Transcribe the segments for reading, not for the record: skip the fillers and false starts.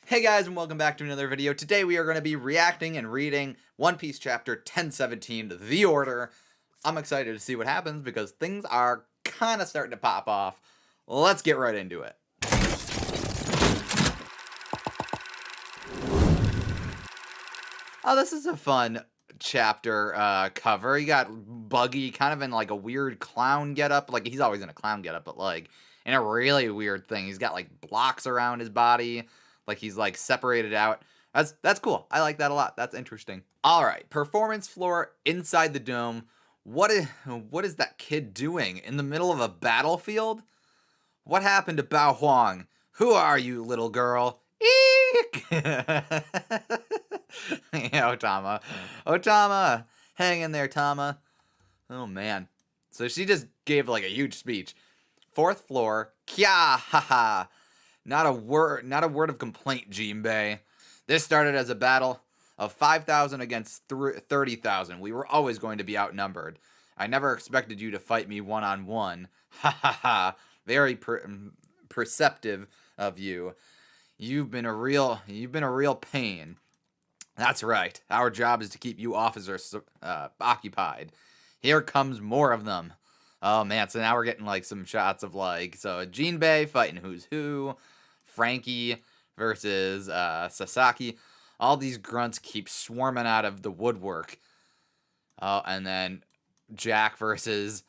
Hey guys, and welcome back to another video. Today we are going to be reacting and reading One Piece chapter 1017, The Order. I'm excited to see what happens because things are kind of starting to pop off. Let's get right into it. Oh, this is a fun chapter cover. You got Buggy kind of in like a weird clown getup. Like he's always in a clown getup, but like in a really weird thing. He's got like blocks around his body. Like he's like separated out. That's cool. I like that a lot. That's interesting. All right, performance floor inside the dome. What is that kid doing in the middle of a battlefield? What happened to Bao Huang? Who are you, little girl? Eek! Yeah, Otama. Otama! Hang in there, Tama. Oh, man. So she just gave like a huge speech. Fourth floor. Kya ha ha. Not a word of complaint, Jinbei. This started as a battle of 5,000 against 30,000. We were always going to be outnumbered. I never expected you to fight me one-on-one. Ha ha ha. Very perceptive of you. You've been a real pain. That's right. Our job is to keep you officers occupied. Here comes more of them. Oh man, so now we're getting like some shots of like Jinbei fighting who's who, Frankie versus Sasaki. All these grunts keep swarming out of the woodwork. Oh, and then Jack versus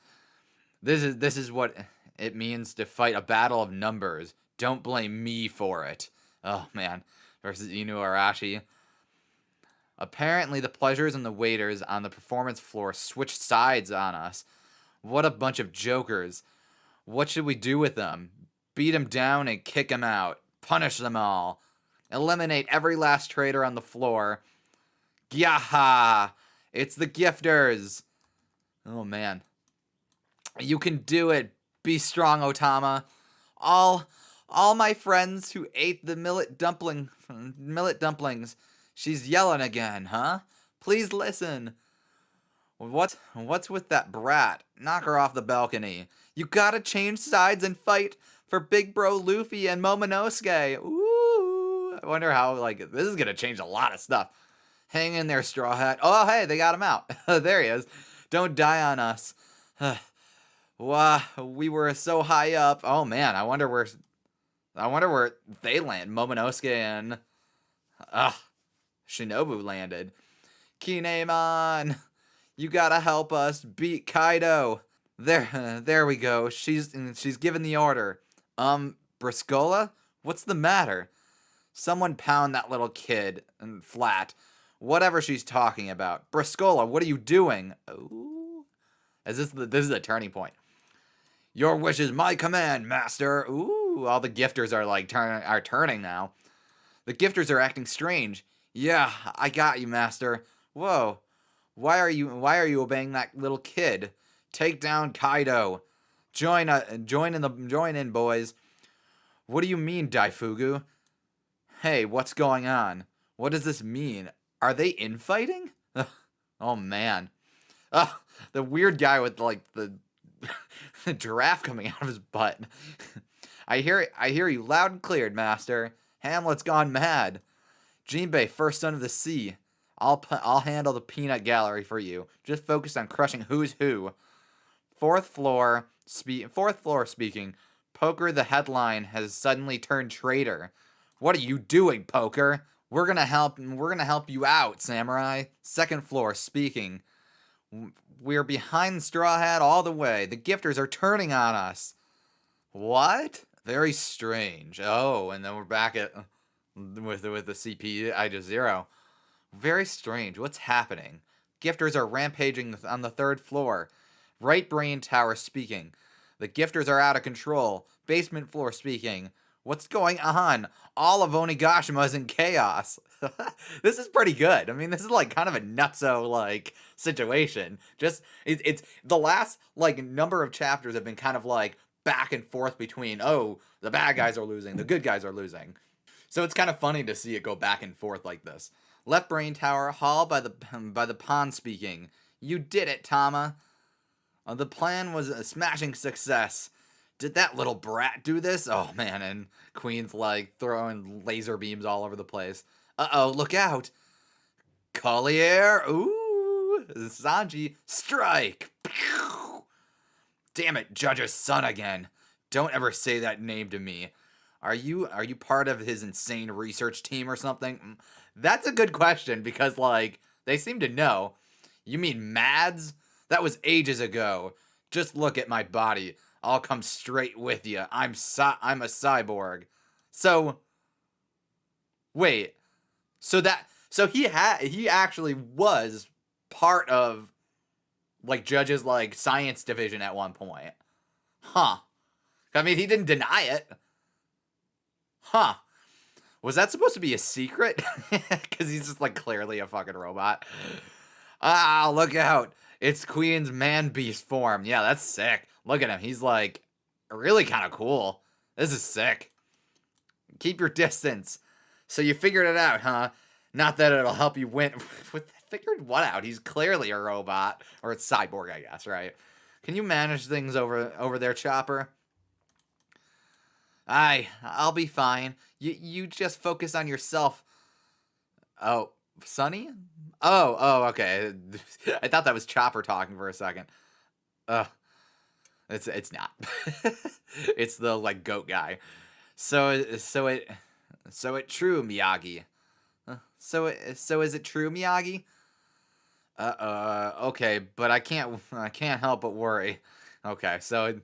this is what it means to fight a battle of numbers. Don't blame me for it. Oh man, versus Inuarashi. Apparently the pleasures and the waiters on the performance floor switched sides on us. What a bunch of jokers. What should we do with them? Beat them down and kick them out. Punish them all. Eliminate every last traitor on the floor. Gyaha! It's the gifters. Oh man. You can do it. Be strong, Otama. All my friends who ate the millet dumplings. She's yelling again, huh? Please listen. What's with that brat? Knock her off the balcony. You gotta change sides and fight for Big Bro Luffy and Momonosuke. Ooh. I wonder how, like, this is gonna change a lot of stuff. Hang in there, Straw Hat. Oh, hey, they got him out. There he is. Don't die on us. Wow, we were so high up. Oh man, I wonder where they land. Momonosuke and Shinobu landed. Kinemon, you gotta help us beat Kaido. There we go. She's given the order. Briscola, what's the matter? Someone pound that little kid and flat. Whatever she's talking about. Briscola, what are you doing? Ooh, this is a turning point. Your wish is my command, master. Ooh, all the gifters are like turning now. The gifters are acting strange. Yeah, I got you, master. Whoa. Why are you obeying that little kid? Take down Kaido. Join in, boys. What do you mean, Daifugu? Hey, what's going on? What does this mean? Are they infighting? Oh man. The weird guy with like the giraffe coming out of his butt. I hear you loud and clear, master. Hamlet's gone mad. Jinbei, first son of the sea. I'll handle the peanut gallery for you. Just focus on crushing who's who. Fourth floor speaking. Poker the headline has suddenly turned traitor. What are you doing, Poker? We're gonna help you out, Samurai. Second floor speaking. We're behind Straw Hat all the way. The gifters are turning on us. What? Very strange. Oh, and then we're back at with the CP I just zero. Very strange. What's happening? Gifters are rampaging on the third floor. Right brain tower speaking. The gifters are out of control. Basement floor speaking. What's going on? All of Onigashima is in chaos. This is pretty good. I mean, this is like kind of a nutso like situation. Just it's the last like number of chapters have been kind of like back and forth between the bad guys are losing, the good guys are losing. So it's kind of funny to see it go back and forth like this. Left brain tower, hall by the pond speaking. You did it, Tama. The plan was a smashing success. Did that little brat do this? Oh man, and Queen's like throwing laser beams all over the place. Uh-oh, look out. Collier, ooh, Sanji, strike. Pew! Damn it, Judge's son again. Don't ever say that name to me. Are you part of his insane research team or something? That's a good question because like they seem to know. You mean Mads? That was ages ago. Just look at my body. I'll come straight with you. I'm a cyborg. So wait. So he actually was part of like Judge's like science division at one point. Huh. I mean, he didn't deny it. Huh. Was that supposed to be a secret? Because he's just like clearly a fucking robot. Ah, look out. It's Queen's man beast form. Yeah, that's sick. Look at him. He's like really kind of cool. This is sick. Keep your distance. So you figured it out, huh? Not that it'll help you win. Figured what out? He's clearly a robot. Or a cyborg, I guess, right? Can you manage things over there, Chopper? I'll be fine. You just focus on yourself. Oh, Sunny? Oh, okay. I thought that was Chopper talking for a second. Ugh. It's not. It's the like goat guy. So it true, Miyagi. So is it true, Miyagi? Okay, but I can't help but worry. Okay, so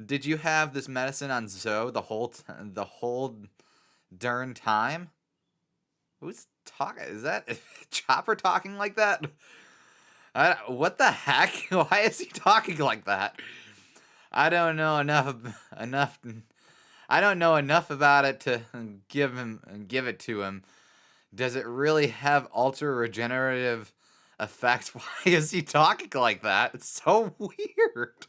did you have this medicine on Zoe the whole darn time? Who's talking? Is that Chopper talking like that? What the heck? Why is he talking like that? I don't know enough. I don't know enough about it to give it to him. Does it really have ultra regenerative effects? Why is he talking like that? It's so weird.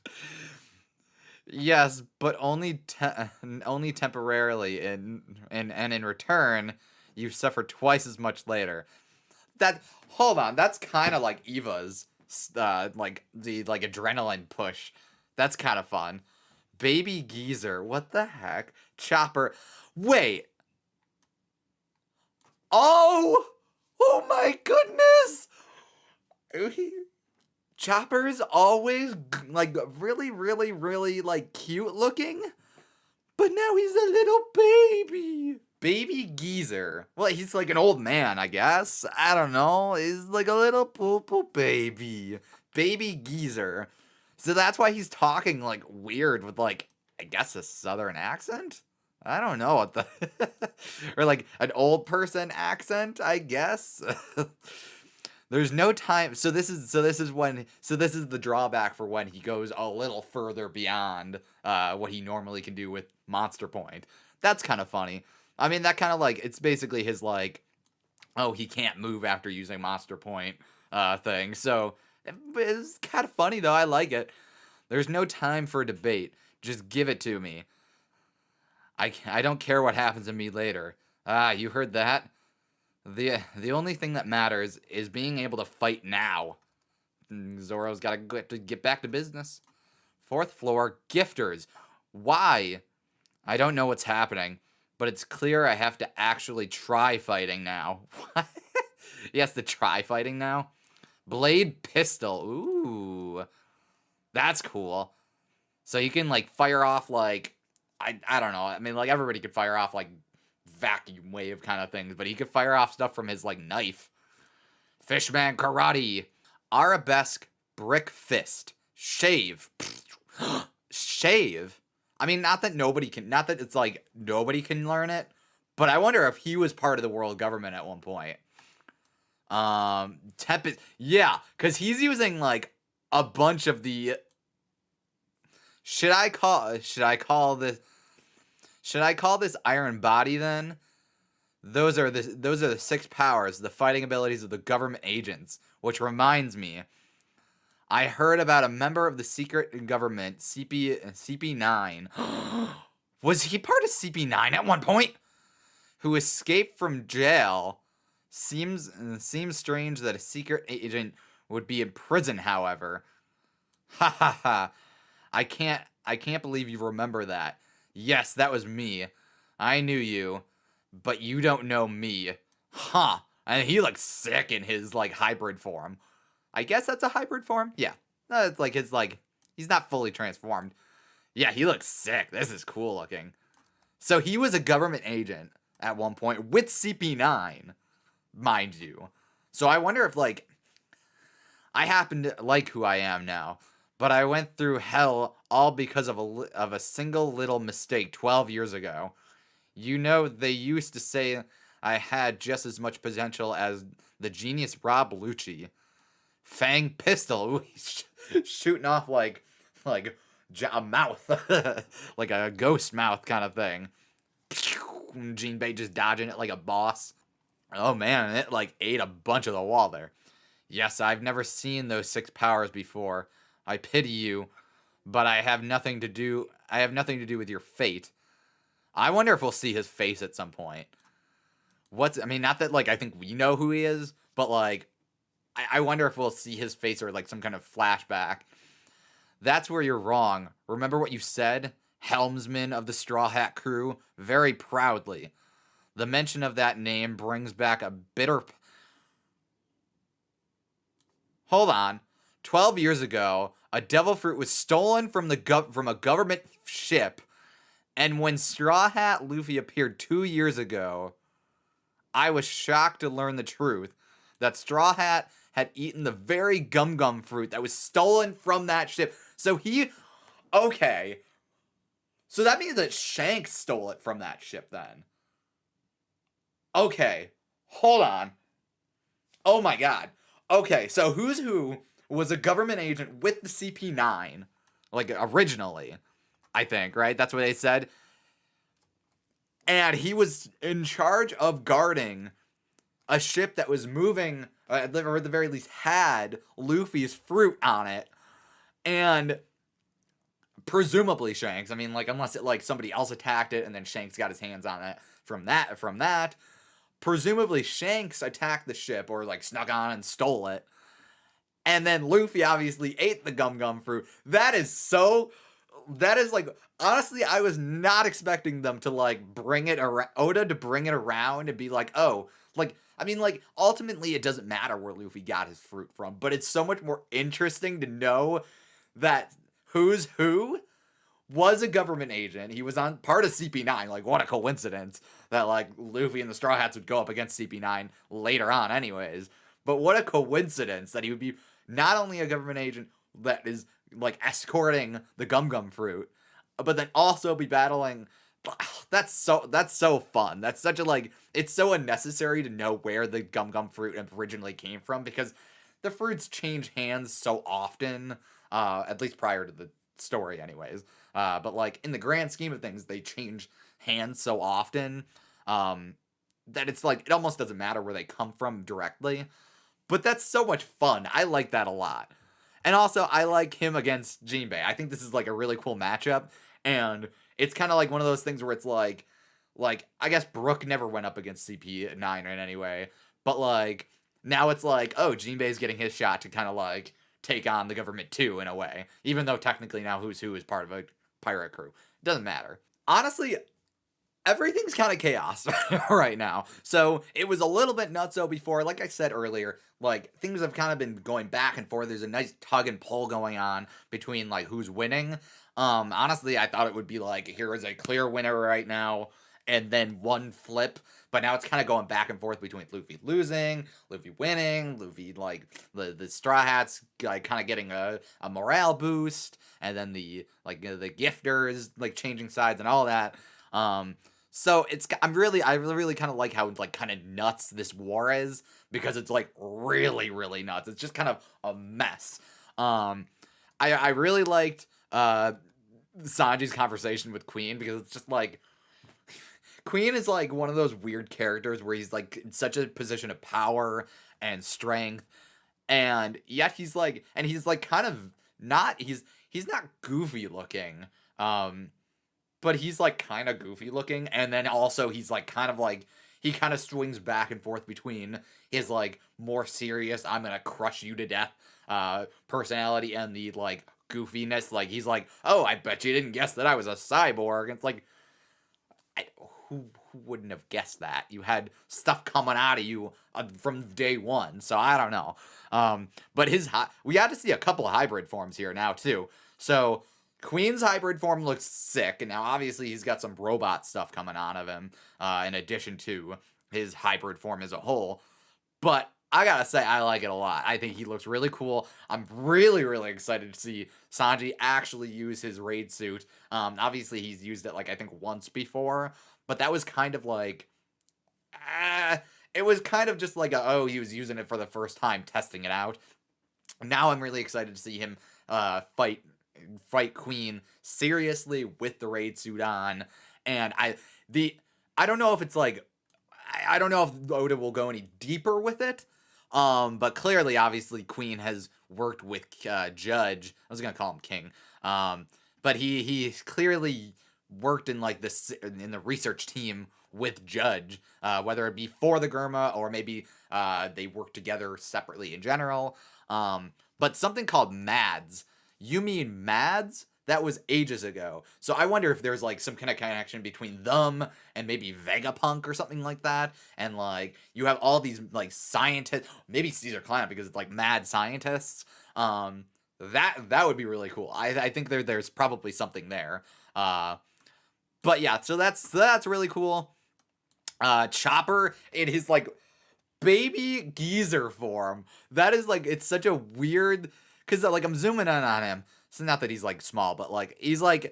Yes, but only temporarily, and in return, you suffer twice as much later. Hold on, that's kind of like Eva's, like the like adrenaline push. That's kind of fun. Baby Geezer, what the heck? Chopper, wait. Oh my goodness! Chopper is always like really, really, really like cute looking, but now he's a little baby. Baby Geezer. Well, he's like an old man, I guess. I don't know. He's like a little poo baby. Baby Geezer. So that's why he's talking like weird with like, I guess a southern accent? I don't know what the or like an old person accent, I guess. There's no time. So this is the drawback for when he goes a little further beyond what he normally can do with Monster Point. That's kind of funny. I mean, that kind of like it's basically his like, oh, he can't move after using Monster Point thing. So it's kind of funny though. I like it. There's no time for debate. Just give it to me. I don't care what happens to me later. Ah, you heard that? The only thing that matters is being able to fight now. Zoro's got to get back to business. Fourth floor, gifters. Why? I don't know what's happening, but it's clear I have to actually try fighting now. What? He has to try fighting now? Blade pistol. Ooh. That's cool. So you can like fire off like I don't know. I mean like everybody could fire off like vacuum wave kind of things, but he could fire off stuff from his like knife. Fishman karate. Arabesque brick fist. Shave. Shave. I mean, not that it's like nobody can learn it, but I wonder if he was part of the world government at one point. Tempest. Yeah, because he's using like a bunch of the. Should I call this Iron Body then? Those are the 6 powers, the fighting abilities of the government agents. Which reminds me, I heard about a member of the secret government, CP9. Was he part of CP9 at one point? Who escaped from jail. Seems strange that a secret agent would be in prison, however. Ha ha ha. I can't believe you remember that. Yes, that was me. I knew you, but you don't know me. Huh. And he looks sick in his like hybrid form. I guess that's a hybrid form? Yeah. It's like his like he's not fully transformed. Yeah, he looks sick. This is cool looking. So he was a government agent at one point with CP9, mind you. So I wonder if like I happen to like who I am now, but I went through hell all because of a single little mistake 12 years ago. You know, they used to say I had just as much potential as the genius Rob Lucci. Fang pistol, ooh, he's shooting off like a mouth, like a ghost mouth kind of thing. Jinbei just dodging it like a boss. Oh man, it like ate a bunch of the wall there. Yes, I've never seen those six powers before. I pity you, but I have nothing to do. I have nothing to do with your fate. I wonder if we'll see his face at some point. I mean, not that like I think we know who he is, but like I wonder if we'll see his face or like some kind of flashback. That's where you're wrong. Remember what you said? Helmsman of the Straw Hat Crew? Very proudly. The mention of that name brings back a bitter. Hold on. 12 years ago, a devil fruit was stolen from from a government ship, and when Straw Hat Luffy appeared 2 years ago, I was shocked to learn the truth that Straw Hat had eaten the very gum gum fruit that was stolen from that ship. So he. Okay. So that means that Shanks stole it from that ship then. Okay. Hold on. Oh my god. Okay, so Who's Who was a government agent with the CP9, like originally, I think, right? That's what they said. And he was in charge of guarding a ship that was moving, or at the very least had Luffy's fruit on it. And presumably Shanks, I mean, like, unless it, like, somebody else attacked it and then Shanks got his hands on it from that, presumably Shanks attacked the ship or, like, snuck on and stole it. And then Luffy obviously ate the gum gum fruit. That is like, honestly, I was not expecting them to like bring it around, Oda to bring it around and be like, oh, like, I mean, like, ultimately it doesn't matter where Luffy got his fruit from, but it's so much more interesting to know that Who's Who was a government agent. He was on part of CP9. Like, what a coincidence that like Luffy and the Straw Hats would go up against CP9 later on anyways. But what a coincidence that he would be not only a government agent that is like escorting the gum gum fruit, but then also be battling. That's so fun. That's such a like. It's so unnecessary to know where the gum gum fruit originally came from because the fruits change hands so often. At least prior to the story, anyways. But like in the grand scheme of things, they change hands so often that it's like it almost doesn't matter where they come from directly. But that's so much fun. I like that a lot. And also, I like him against Jinbei. I think this is like a really cool matchup. And it's kind of like one of those things where it's like, I guess Brook never went up against CP9 in any way. But like, now it's like, oh, Jinbei's getting his shot to kind of like take on the government too, in a way. Even though technically now Who's Who is part of a pirate crew. Doesn't matter. Honestly, everything's kind of chaos right now. So it was a little bit nutso before. Like I said earlier, like things have kind of been going back and forth. There's a nice tug and pull going on between like who's winning. Honestly, I thought it would be like here is a clear winner right now, and then one flip. But now it's kind of going back and forth between Luffy losing, Luffy winning, Luffy like the Straw Hats like kind of getting a morale boost, and then the like the gifters like changing sides and all that. So I really kind of like how like kind of nuts this war is because it's like really nuts. It's just kind of a mess. I really liked Sanji's conversation with Queen because it's just like Queen is like one of those weird characters where he's like in such a position of power and strength, and yet he's like kind of not he's not goofy looking. But he's like kind of goofy looking, and then also he's like kind of like he kind of swings back and forth between his like more serious I'm gonna crush you to death personality and the like goofiness. Like, he's like, oh, I bet you didn't guess that I was a cyborg. And it's like, who wouldn't have guessed that? You had stuff coming out of you from day one, so I don't know. But we got to see a couple of hybrid forms here now too. So Queen's hybrid form looks sick, and now obviously he's got some robot stuff coming out of him, in addition to his hybrid form as a whole. But I gotta say, I like it a lot. I think he looks really cool. I'm really, really excited to see Sanji actually use his raid suit. Obviously he's used it like I think once before, but that was kind of like, it was kind of just like he was using it for the first time, testing it out. Now I'm really excited to see him fight Queen seriously with the raid suit on, and I don't know if it's like, I don't know if Oda will go any deeper with it. But clearly, obviously, Queen has worked with Judge. I was gonna call him King. But he's clearly worked in like in the research team with Judge, whether it be for the Gurma or maybe they work together separately in general. But something called MADS. You mean MADS? That was ages ago. So I wonder if there's like some kind of connection between them and maybe Vegapunk or something like that. And like you have all these like scientists, maybe Caesar Clown because it's like mad scientists. That would be really cool. I think there's probably something there. But yeah, so that's really cool. Chopper in his like baby geezer form. That is like, it's such a weird, because like I'm zooming in on him. So not that he's like small, but like he's this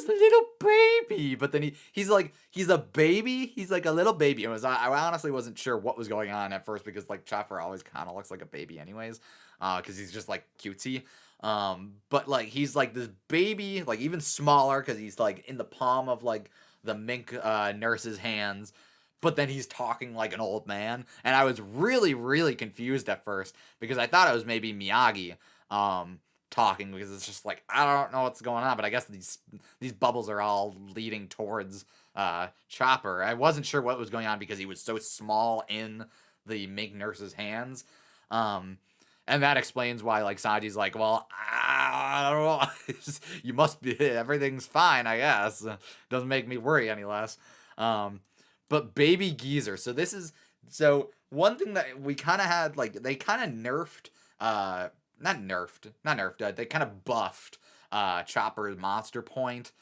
little baby. But then he's a baby. He's like a little baby. I honestly wasn't sure what was going on at first because like Chopper always kind of looks like a baby anyways, because he's just like cutesy. But like he's like this baby, like even smaller because he's like in the palm of like the mink nurse's hands. But then he's talking like an old man, and I was really, really confused at first because I thought it was maybe Miyagi talking, because it's just like, I don't know what's going on, but I guess these bubbles are all leading towards Chopper. I wasn't sure what was going on because he was so small in the mink nurse's hands. And that explains why like Sanji's like, well, I don't know. You must be, everything's fine, I guess. Doesn't make me worry any less. But Baby Geezer. So one thing that we kind of had, like, they kind of nerfed, they kind of buffed Chopper's monster point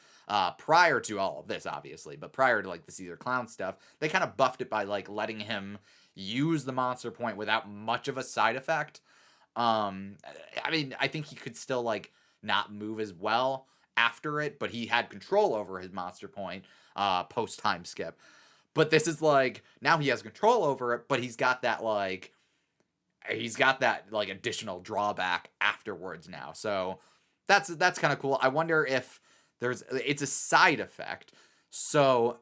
prior to all of this, obviously. But prior to, like, the Caesar Clown stuff, they kind of buffed it by, like, letting him use the monster point without much of a side effect. I mean, I think he could still, like, not move as well after it, but he had control over his monster point post-time skip. But this is like, now he has control over it, but he's got that additional drawback afterwards now. So that's kind of cool. I wonder if it's a side effect. So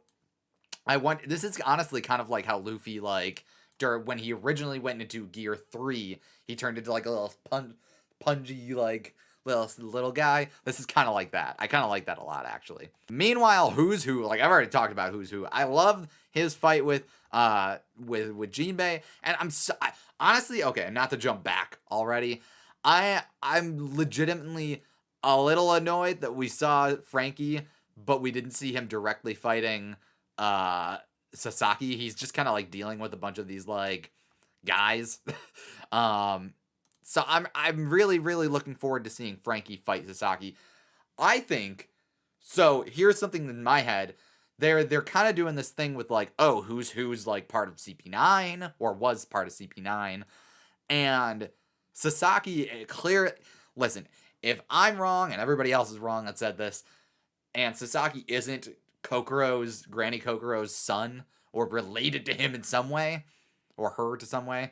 this is honestly kind of like how Luffy, like, when he originally went into Gear 3, he turned into like a little pungy, like, little guy. This is kind of like that. I kind of like that a lot, actually. Meanwhile, Who's Who, like I've already talked about Who's Who. I love his fight with Jinbei, and honestly, okay, not to jump back already, I'm legitimately a little annoyed that we saw Frankie, but we didn't see him directly fighting Sasaki. He's just kind of like dealing with a bunch of these like guys. So I'm really, really looking forward to seeing Frankie fight Sasaki. I think, so here's something in my head. They're kind of doing this thing with like, oh, who's like part of CP9 or was part of CP9, and Sasaki listen, if I'm wrong and everybody else is wrong that said this, and Sasaki isn't Granny Kokoro's son or related to him in some way or her to some way,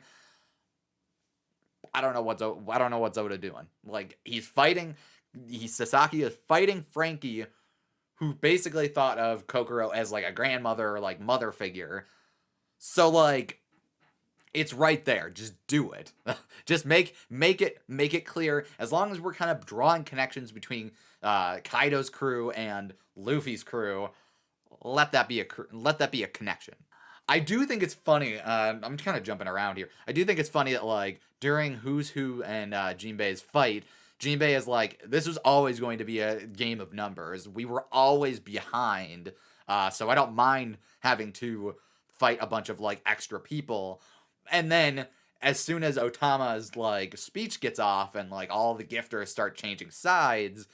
I don't know what's Oda doing. Like, Sasaki is fighting Frankie, who basically thought of Kokoro as like a grandmother or like mother figure. So like, it's right there. Just do it. Just make it clear. As long as we're kind of drawing connections between Kaido's crew and Luffy's crew, let that be a connection. I do think it's funny. I'm kind of jumping around here. I do think it's funny that like during Who's Who and Jinbei's fight, Jinbei is like, this was always going to be a game of numbers. We were always behind, so I don't mind having to fight a bunch of like extra people. And then as soon as Otama's like speech gets off and like all the gifters start changing sides,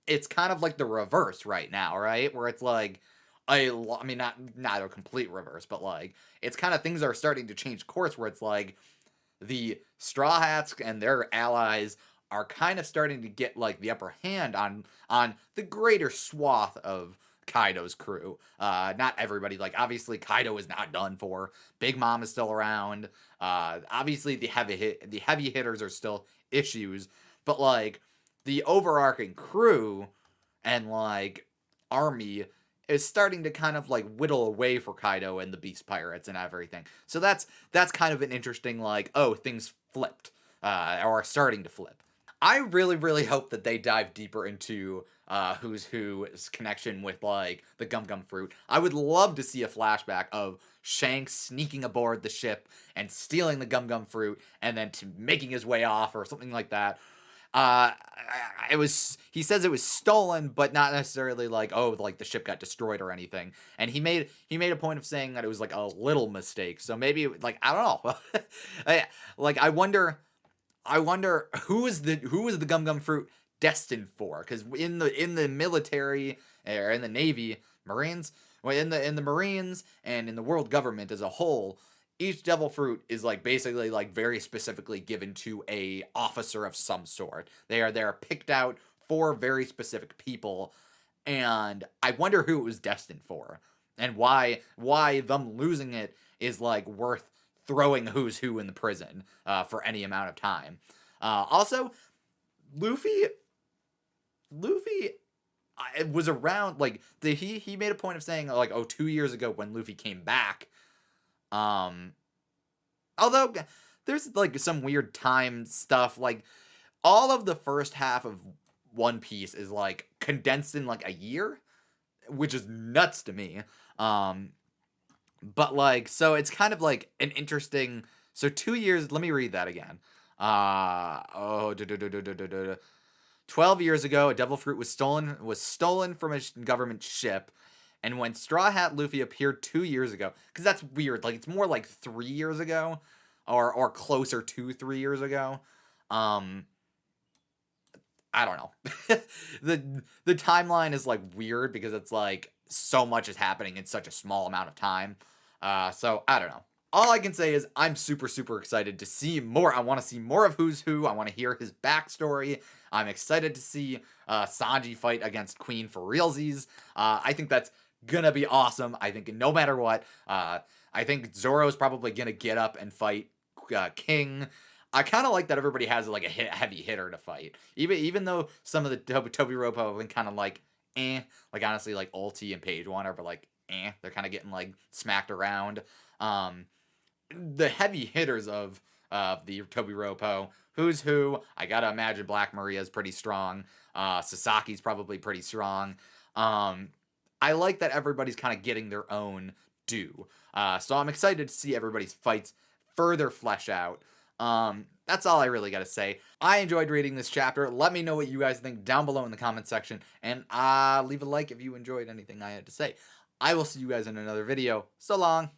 it's kind of like the reverse right now, right? Where it's like I mean not a complete reverse, but like it's kind of things are starting to change course where it's like the Straw Hats and their allies are kind of starting to get like the upper hand on the greater swath of Kaido's crew. Not everybody. Like obviously Kaido is not done for. Big Mom is still around. Obviously the heavy hitters are still issues, but like the overarching crew and like army is starting to kind of like whittle away for Kaido and the Beast Pirates and everything. So that's kind of an interesting like, oh, things flipped or are starting to flip. I really, really hope that they dive deeper into Who's Who's connection with like the Gum Gum Fruit. I would love to see a flashback of Shanks sneaking aboard the ship and stealing the Gum Gum Fruit and then making his way off or something like that. It was, he says it was stolen, but not necessarily like, oh, like the ship got destroyed or anything. And he made a point of saying that it was like a little mistake. So maybe like, I don't know. I wonder who is the Gum Gum Fruit destined for? Because in the military or in the Navy, Marines, well, in the Marines and in the world government as a whole, each devil fruit is like basically like very specifically given to a officer of some sort. They're picked out for very specific people, and I wonder who it was destined for and why them losing it is like worth throwing Who's Who in the prison for any amount of time. Also, Luffy was around like he made a point of saying like, oh, 2 years ago when Luffy came back. Although there's like some weird time stuff, like all of the first half of One Piece is like condensed in like a year, which is nuts to me. But like, so it's kind of like an interesting. So 2 years. Let me read that again. 12 years ago, a devil fruit was stolen from a government ship. And when Straw Hat Luffy appeared 2 years ago, because that's weird, like it's more like 3 years ago, or closer to 3 years ago. I don't know. the timeline is like weird because it's like so much is happening in such a small amount of time. So I don't know. All I can say is I'm super, super excited to see more. I want to see more of Who's Who. I want to hear his backstory. I'm excited to see Sanji fight against Queen for realsies. I think that's gonna be awesome. I think no matter what, I think Zoro's probably gonna get up and fight King. I kind of like that everybody has like a heavy hitter to fight. Even though some of the Toby Ropo have been kind of like, like honestly, like Ulti and Page One are like, they're kind of getting like smacked around. The heavy hitters of the Toby Ropo, Who's Who, I gotta imagine Black Maria's pretty strong. Sasaki's probably pretty strong. I like that everybody's kind of getting their own due. So I'm excited to see everybody's fights further flesh out. That's all I really gotta say. I enjoyed reading this chapter. Let me know what you guys think down below in the comment section, and leave a like if you enjoyed anything I had to say. I will see you guys in another video. So long.